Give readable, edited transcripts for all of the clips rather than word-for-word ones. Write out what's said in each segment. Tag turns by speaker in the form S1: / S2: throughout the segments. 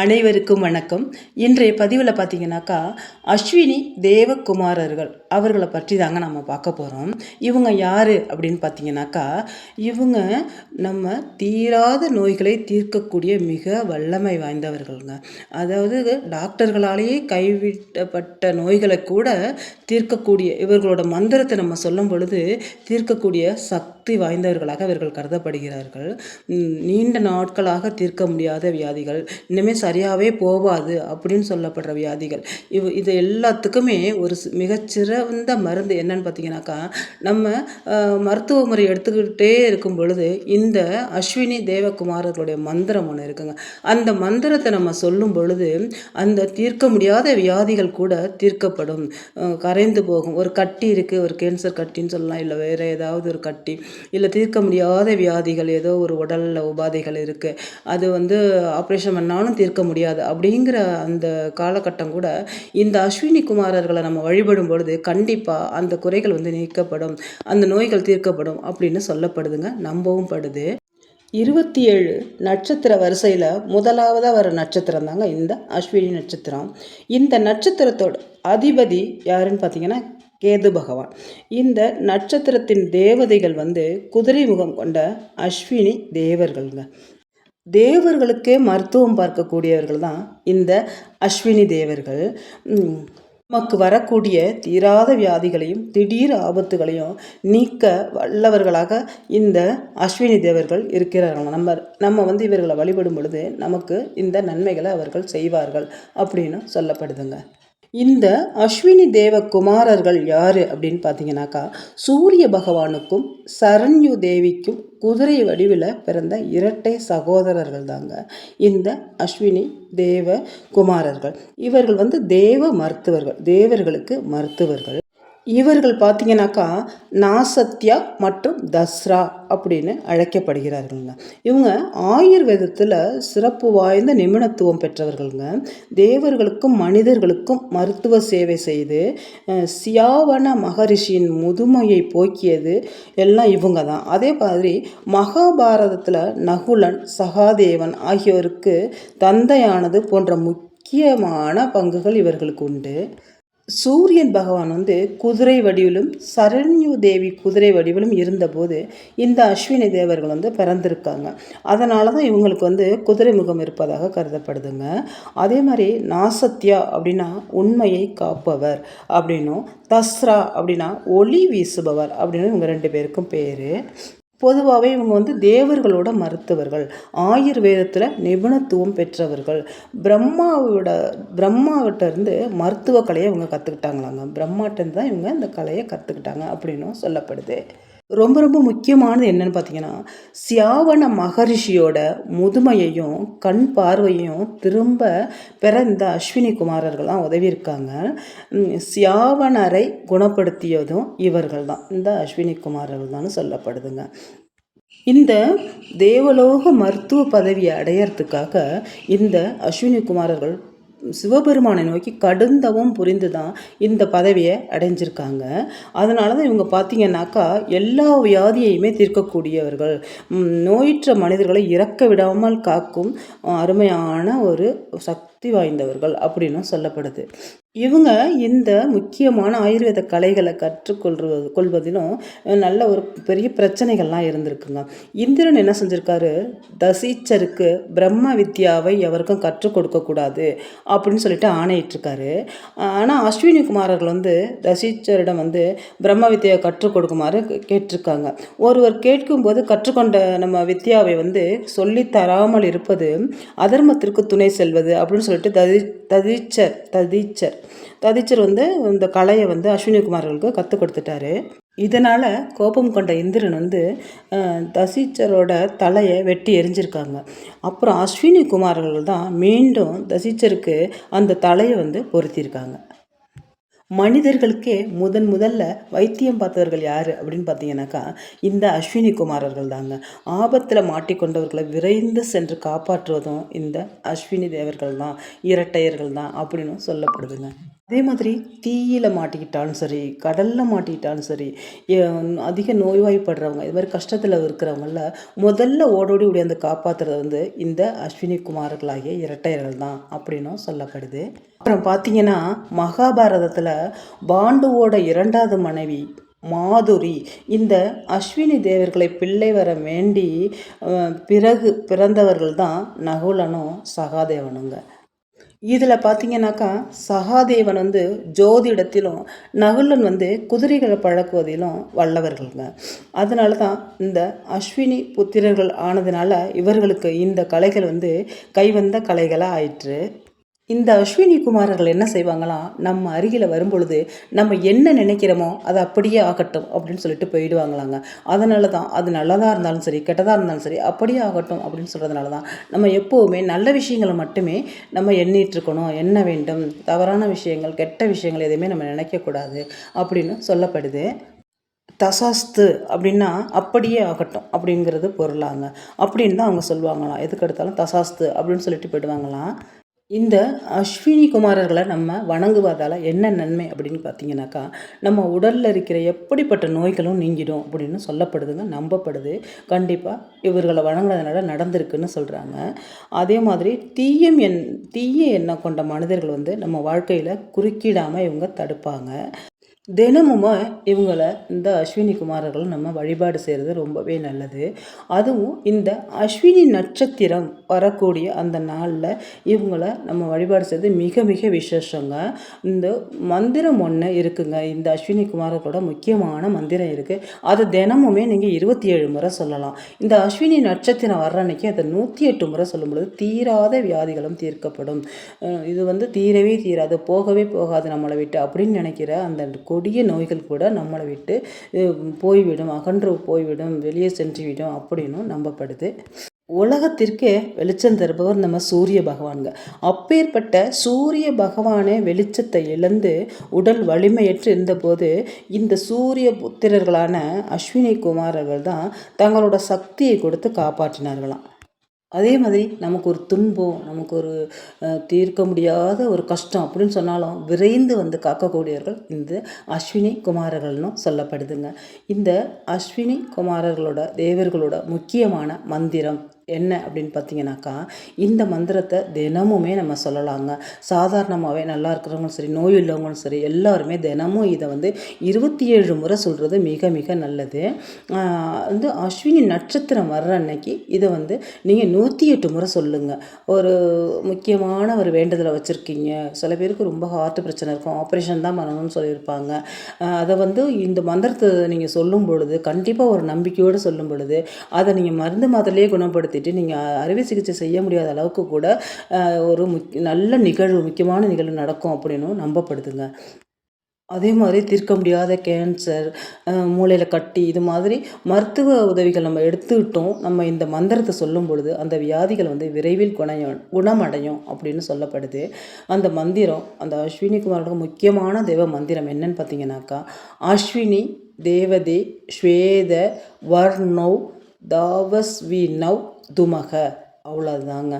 S1: அனைவருக்கும் வணக்கம். இன்றைய பதிவில் பார்த்தீங்கன்னாக்கா அஸ்வினி தேவகுமாரர்கள் அவர்களை பற்றி தாங்க நம்ம பார்க்க போகிறோம். இவங்க யார் அப்படின்னு பார்த்தீங்கன்னாக்கா, இவங்க நம்ம தீராத நோய்களை தீர்க்கக்கூடிய மிக வல்லமை வாய்ந்தவர்கள்ங்க. அதாவது டாக்டர்களாலேயே கைவிடப்பட்ட நோய்களை கூட தீர்க்கக்கூடிய இவர்களோட மந்திரத்தை நம்ம சொல்லும் பொழுது தீர்க்கக்கூடிய சக்தி வாய்ந்தவர்களாக இவர்கள் கருதப்படுகிறார்கள். நீண்ட நாட்களாக தீர்க்க முடியாத வியாதிகள், இனிமேல் சரியாகவே போகாது அப்படின்னு சொல்லப்படுற வியாதிகள், இது எல்லாத்துக்குமே ஒரு மிகச்சிறந்த மருந்து என்னன்னு பார்த்தீங்கன்னாக்கா, நம்ம மருத்துவ முறை எடுத்துக்கிட்டே இருக்கும் பொழுது இந்த அஸ்வினி தேவகுமாரர்களுடைய மந்திரம் ஒன்று இருக்குங்க. அந்த மந்திரத்தை நம்ம சொல்லும் பொழுது அந்த தீர்க்க முடியாத வியாதிகள் கூட தீர்க்கப்படும், கரைந்து போகும். ஒரு கட்டி இருக்குது, ஒரு கேன்சர் கட்டின்னு சொல்லலாம், இல்லை வேறு ஏதாவது ஒரு கட்டி, இல்லை தீர்க்க முடியாத வியாதிகள், ஏதோ ஒரு உடலில் உபாதைகள் இருக்குது, அது ஆப்ரேஷன் பண்ணாலும் தீர்க்க முடியாது அப்படிங்கிற அந்த காலகட்டம் கூட இந்த அஸ்வினி குமாரர்களை நம்ம வழிபடும் பொழுது கண்டிப்பாக அந்த குறைகள் நீக்கப்படும், அந்த நோய்கள் தீர்க்கப்படும் அப்படின்னு சொல்லப்படுதுங்க, நம்பவும் படுது. 27 நட்சத்திர வரிசையில் முதலாவதாக வர நட்சத்திரம் தாங்க இந்த அஸ்வினி நட்சத்திரம். இந்த நட்சத்திரத்தோட அதிபதி யாருன்னு பார்த்தீங்கன்னா கேது பகவான். இந்த நட்சத்திரத்தின் தேவதைகள் குதிரை முகம் கொண்ட அஸ்வினி தேவர்கள்ங்க. தேவர்களுக்கே மருத்துவம் பார்க்கக்கூடியவர்கள் தான் இந்த அஸ்வினி தேவர்கள். நமக்கு வரக்கூடிய தீராத வியாதிகளையும் திடீர் ஆபத்துகளையும் நீக்க வல்லவர்களாக இந்த அஸ்வினி தேவர்கள் இருக்கிறார்கள். நம்ம இவர்களை வழிபடும் பொழுது நமக்கு இந்த நன்மைகளை அவர்கள் செய்வார்கள் அப்படின்னு சொல்லப்படுதுங்க. இந்த அஸ்வினி தேவ குமாரர்கள் யார் அப்படின்னு பார்த்தீங்கன்னாக்கா, சூரிய பகவானுக்கும் சரண்யு தேவிக்கும் குதிரை வடிவில் பிறந்த இரட்டை சகோதரர்கள் தாங்க இந்த அஸ்வினி தேவ குமாரர்கள். இவர்கள் தேவ மருத்துவர்கள், தேவர்களுக்கு மருத்துவர்கள். இவர்கள் பார்த்தீங்கன்னாக்கா நாசத்யா மற்றும் தஸ்ரா அப்படின்னு அழைக்கப்படுகிறார்கள்ங்க. இவங்க ஆயுர்வேதத்தில் சிறப்பு வாய்ந்த நிபுணத்துவம் பெற்றவர்கள்ங்க. தேவர்களுக்கும் மனிதர்களுக்கும் மருத்துவ சேவை செய்து சியாவன மகரிஷியின் முதுமையை போக்கியது எல்லாம் இவங்க தான். அதே மாதிரி மகாபாரதத்தில் நகுலன், சகாதேவன் ஆகியோருக்கு தந்தையானது போன்ற முக்கியமான பங்குகள் இவர்களுக்கு உண்டு. சூரியன் பகவான் குதிரை வடிவிலும் சரண்யு தேவி குதிரை வடிவிலும் இருந்தபோது இந்த அஸ்வினி தேவர்கள் பிறந்திருக்காங்க. அதனால தான் இவங்களுக்கு குதிரை முகம் இருப்பதாக கருதப்படுதுங்க. அதே மாதிரி நாசத்யா அப்படின்னா உண்மையை காப்பவர் அப்படின்னும், தஸ்ரா அப்படின்னா ஒளி வீசுபவர் அப்படின்னு இவங்க 2 பேருக்கும் பேர். பொதுவாகவே இவங்க தேவர்களோட மருத்துவர்கள், ஆயுர்வேதத்தில் நிபுணத்துவம் பெற்றவர்கள். பிரம்மாவிட்ட இருந்து மருத்துவ கலையை இவங்க கற்றுக்கிட்டாங்களாங்க. பிரம்மாட்டேருந்து தான் இவங்க இந்த கலையை கற்றுக்கிட்டாங்க அப்படின்னும் சொல்லப்படுது. ரொம்ப ரொம்ப முக்கியமானது என்னன்னு பார்த்தீங்கன்னா, சியாவன மகரிஷியோட முதுமையையும் கண் பார்வையும் திரும்ப பெற இந்த அஸ்வினி குமாரர்கள் தான் உதவியிருக்காங்க. சியாவனரை குணப்படுத்தியதும் இவர்கள் தான், இந்த அஸ்வினி குமாரர்கள் தான் சொல்லப்படுதுங்க. இந்த தேவலோக மருத்துவ பதவியை அடையிறதுக்காக இந்த அஸ்வினி குமாரர்கள் சிவபெருமானை நோக்கி கடுந்தவும் புரிந்து தான் இந்த பதவியை அடைஞ்சிருக்காங்க. அதனால தான் இவங்க பார்த்தீங்கன்னாக்கா எல்லா வியாதியையுமே தீர்க்கக்கூடியவர்கள், நோயுற்ற மனிதர்களை இறக்க விடாமல் காக்கும் அருமையான ஒரு சக்தி வாய்ந்தவர்கள் அப்படின்னு சொல்லப்படுது. இவங்க இந்த முக்கியமான ஆயுர்வேத கலைகளை கொள்வதிலும் நல்ல ஒரு பெரிய பிரச்சனைகள்லாம் இருந்திருக்குங்க. இந்திரன் என்ன செஞ்சிருக்காரு, தசீச்சருக்கு பிரம்ம வித்யாவை எவருக்கும் கற்றுக் கொடுக்கக்கூடாது அப்படின்னு சொல்லிட்டு ஆணையிட்டிருக்காரு. ஆனால் அஸ்வினி குமாரர்கள் தசீச்சரிடம் பிரம்ம வித்யாவை கற்றுக் கொடுக்குமாறு கேட்டிருக்காங்க. ஒருவர் கேட்கும்போது கற்றுக்கொண்ட நம்ம வித்யாவை சொல்லி தராமல் இருப்பது அதர்மத்திற்கு துணை செல்வது அப்படின்னு சொல்லிட்டு ததிச்சர் இந்த கலையை அஸ்வினி குமார்களுக்கு கற்றுக் கொடுத்துட்டாரு. இதனால் கோபம் கொண்ட இந்திரன் தசீச்சரோட தலையை வெட்டி எரிஞ்சிருக்காங்க. அப்புறம் அஸ்வினி குமார்கள் தான் மீண்டும் தசீச்சருக்கு அந்த தலையை பொருத்தியிருக்காங்க. மனிதர்களுக்கே முதல்ல வைத்தியம் பார்த்தவர்கள் யார் அப்படின்னு பார்த்தீங்கன்னாக்கா இந்த அஸ்வினி குமாரர்கள் தாங்க. ஆபத்தில் மாட்டிக்கொண்டவர்களை விரைந்து சென்று காப்பாற்றுவதும் இந்த அஸ்வினி தேவர்கள் தான், இரட்டையர்கள் தான் அப்படின்னு சொல்லப்படுதுங்க. அதே மாதிரி தீயில மாட்டிக்கிட்டாலும் சரி, கடல்ல மாட்டிக்கிட்டாலும் சரி, அதிக நோய்வாய்ப்படுறவங்க, இது மாரி கஷ்டத்துல இருக்கிறவங்கள முதல்ல ஓடோடி ஓடியாந்து காப்பாத்துறது வந்து இந்த அஸ்வினி குமார்களாகிய இரட்டையர்கள் தான் அப்படின்னும் சொல்லப்படுது. அப்புறம் பார்த்தீங்கன்னா, மகாபாரதத்துல பாண்டுவோட 2வது மனைவி மாதுரி இந்த அஸ்வினி தேவர்களை பிள்ளை வர வேண்டி பிறகு பிறந்தவர்கள் தான் நகுலனும் சகாதேவனுங்க. இதில் பார்த்தீங்கன்னாக்கா சகாதேவன் வந்து ஜோதிடத்திலும் நகுலன் வந்து குதிரைகளை பழக்குவதிலும் வல்லவர்கள்ங்க. அதனால தான் இந்த அஸ்வினி புத்திரர்கள் ஆனதுனால இவர்களுக்கு இந்த கலைகள் வந்து கைவந்த கலைகளாக ஆயிற்று. இந்த அஸ்வினி குமாரர்கள் என்ன செய்வாங்களாம், நம்ம அருகில் வரும்பொழுது நம்ம என்ன நினைக்கிறோமோ அது அப்படியே ஆகட்டும் அப்படின்னு சொல்லிட்டு போயிடுவாங்களாங்க. அதனால தான் அது நல்லதாக இருந்தாலும் சரி, கெட்டதாக இருந்தாலும் சரி, அப்படியே ஆகட்டும் அப்படின்னு சொல்கிறதுனால தான் நம்ம எப்போவுமே நல்ல விஷயங்களை மட்டுமே நம்ம எண்ணிட்டுருக்கணும். எண்ண வேண்டும், தவறான விஷயங்கள், கெட்ட விஷயங்கள் எதுவுமே நம்ம நினைக்கக்கூடாது அப்படின்னு சொல்லப்படுது. தசாஸ்து அப்படின்னா அப்படியே ஆகட்டும் அப்படிங்கிறது பொருளாங்க. அப்படின்னு தான் அவங்க சொல்லுவாங்களாம். எதுக்கு எடுத்தாலும் தசாஸ்து அப்படின்னு சொல்லிட்டு போயிடுவாங்களாம். இந்த அஸ்வினி குமாரர்களை நம்ம வணங்குவதால் என்ன நன்மை அப்படின்னு பார்த்தீங்கன்னாக்கா, நம்ம உடலில் இருக்கிற எப்படிப்பட்ட நோய்களும் நீங்கிடும் அப்படின்னு சொல்லப்படுதுங்க, நம்பப்படுது. கண்டிப்பாக இவர்களை வணங்குறதுனால நடந்திருக்குன்னு சொல்கிறாங்க. அதே மாதிரி தீய எண்ணம் கொண்ட மனிதர்கள் வந்து நம்ம வாழ்க்கையில் குறுக்கிடாமல் இவங்க தடுப்பாங்க. தினமும் இவங்கள இந்த அஸ்வினி குமாரர்கள் நம்ம வழிபாடு செய்கிறது ரொம்பவே நல்லது. அதுவும் இந்த அஸ்வினி நட்சத்திரம் வரக்கூடிய அந்த நாளில் இவங்கள நம்ம வழிபாடு செய்கிறது மிக மிக விசேஷங்க. இந்த மந்திரம் ஒன்று இருக்குங்க, இந்த அஸ்வினி குமாரர்களோட முக்கியமான மந்திரம் இருக்குது. அது தினமுமே நீங்கள் 27 முறை சொல்லலாம். இந்த அஸ்வினி நட்சத்திரம் வர்ற அன்னைக்கு அதை 108 முறை சொல்லும் பொழுது தீராத வியாதிகளும் தீர்க்கப்படும். இது வந்து தீரவே தீராது, போகவே போகாது நம்மளை விட்டு அப்படின்னு நினைக்கிற அந்த கொடிய நோய்கள் கூட நம்மளை விட்டு போய்விடும், அகன்று போய்விடும், வெளியே சென்றுவிடும் அப்படின்னும் நம்பப்படுது. உலகத்திற்கே வெளிச்சம் தருபவர் நம்ம சூரிய பகவான்க. அப்பேற்பட்ட சூரிய பகவானே வெளிச்சத்தை இழந்து உடல் வலிமையற்று இருந்தபோது இந்த சூரிய புத்திரர்களான அஸ்வினி குமாரர்கள் தான் தங்களோட சக்தியை கொடுத்து காப்பாற்றினார்களாம். அதே மாதிரி நமக்கு ஒரு துன்பம், நமக்கு ஒரு தீர்க்க முடியாத ஒரு கஷ்டம் அப்படின்னு சொன்னாலும் விரைந்து வந்து காக்கக்கூடியவர்கள் இந்த அஸ்வினி குமாரர்கள்னும் சொல்லப்படுதுங்க. இந்த அஸ்வினி குமாரர்களோட தேவர்களோட முக்கியமான மந்திரம் என்ன அப்படின்னு பார்த்தீங்கன்னாக்கா, இந்த மந்திரத்தை தினமுமே நம்ம சொல்லலாங்க. சாதாரணமாகவே நல்லா இருக்கிறவங்களும் சரி, நோய் உள்ளவங்களும் சரி, எல்லாருமே தினமும் இதை வந்து 27 முறை சொல்கிறது மிக மிக நல்லது. வந்து அஸ்வினி நட்சத்திரம் வர்ற அன்னைக்கு இதை வந்து நீங்கள் 108 முறை சொல்லுங்கள். ஒரு முக்கியமான ஒரு வேண்டுதலை வச்சுருக்கீங்க, சில பேருக்கு ரொம்ப ஹார்ட் பிரச்சனை இருக்கும், ஆப்ரேஷன் தான் பண்ணணும்னு சொல்லியிருப்பாங்க. அதை வந்து இந்த மந்திரத்தை நீங்கள் சொல்லும் பொழுது, கண்டிப்பாக ஒரு நம்பிக்கையோடு சொல்லும் பொழுது, அதை நீங்கள் மருந்து மாத்திரையிலே குணப்படுத்திட்டு நீங்கள் அறுவை சிகிச்சை செய்ய முடியாத அளவுக்கு கூட ஒரு நல்ல நிகழ்வு, முக்கியமான நிகழ்வு நடக்கும் அப்படின்னும் நம்பப்படுதுங்க. அதே மாதிரி தீர்க்க முடியாத கேன்சர், மூளையில் கட்டி, இது மாதிரி மருத்துவ உதவிகள் நம்ம எடுத்துக்கிட்டோம், நம்ம இந்த மந்திரத்தை சொல்லும் பொழுது அந்த வியாதிகள் வந்து விரைவில் குணமடையும் அப்படின்னு சொல்லப்படுது. அந்த மந்திரம், அந்த அஸ்வினி குமாரோட முக்கியமான தெய்வ மந்திரம் என்னன்னு பார்த்தீங்கன்னாக்கா, அஸ்வினி தேவதே ஸ்வேத வர்ணவ் தாவஸ்வினவ் துமக. அவ்வளோதாங்க.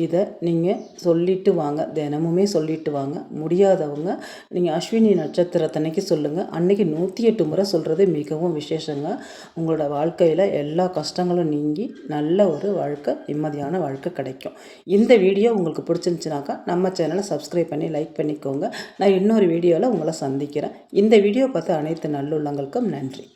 S1: இதை நீங்கள் சொல்லிட்டு வாங்க, தினமுமே சொல்லிட்டு வாங்க. முடியாதவங்க நீங்கள் அஸ்வினி நட்சத்திரத்தன்னைக்கு சொல்லுங்கள். அன்றைக்கி 108 முறை சொல்கிறது மிகவும் விசேஷங்க. உங்களோட வாழ்க்கையில் எல்லா கஷ்டங்களும் நீங்கி நல்ல ஒரு வாழ்க்கை, நிம்மதியான வாழ்க்கை கிடைக்கும். இந்த வீடியோ உங்களுக்கு பிடிச்சிருந்துச்சுனாக்கா நம்ம சேனலை சப்ஸ்கிரைப் பண்ணி லைக் பண்ணிக்கோங்க. நான் இன்னொரு வீடியோவில் உங்களை சந்திக்கிறேன். இந்த வீடியோ பார்த்து அனைத்து நல்லுள்ளங்களுக்கும் நன்றி.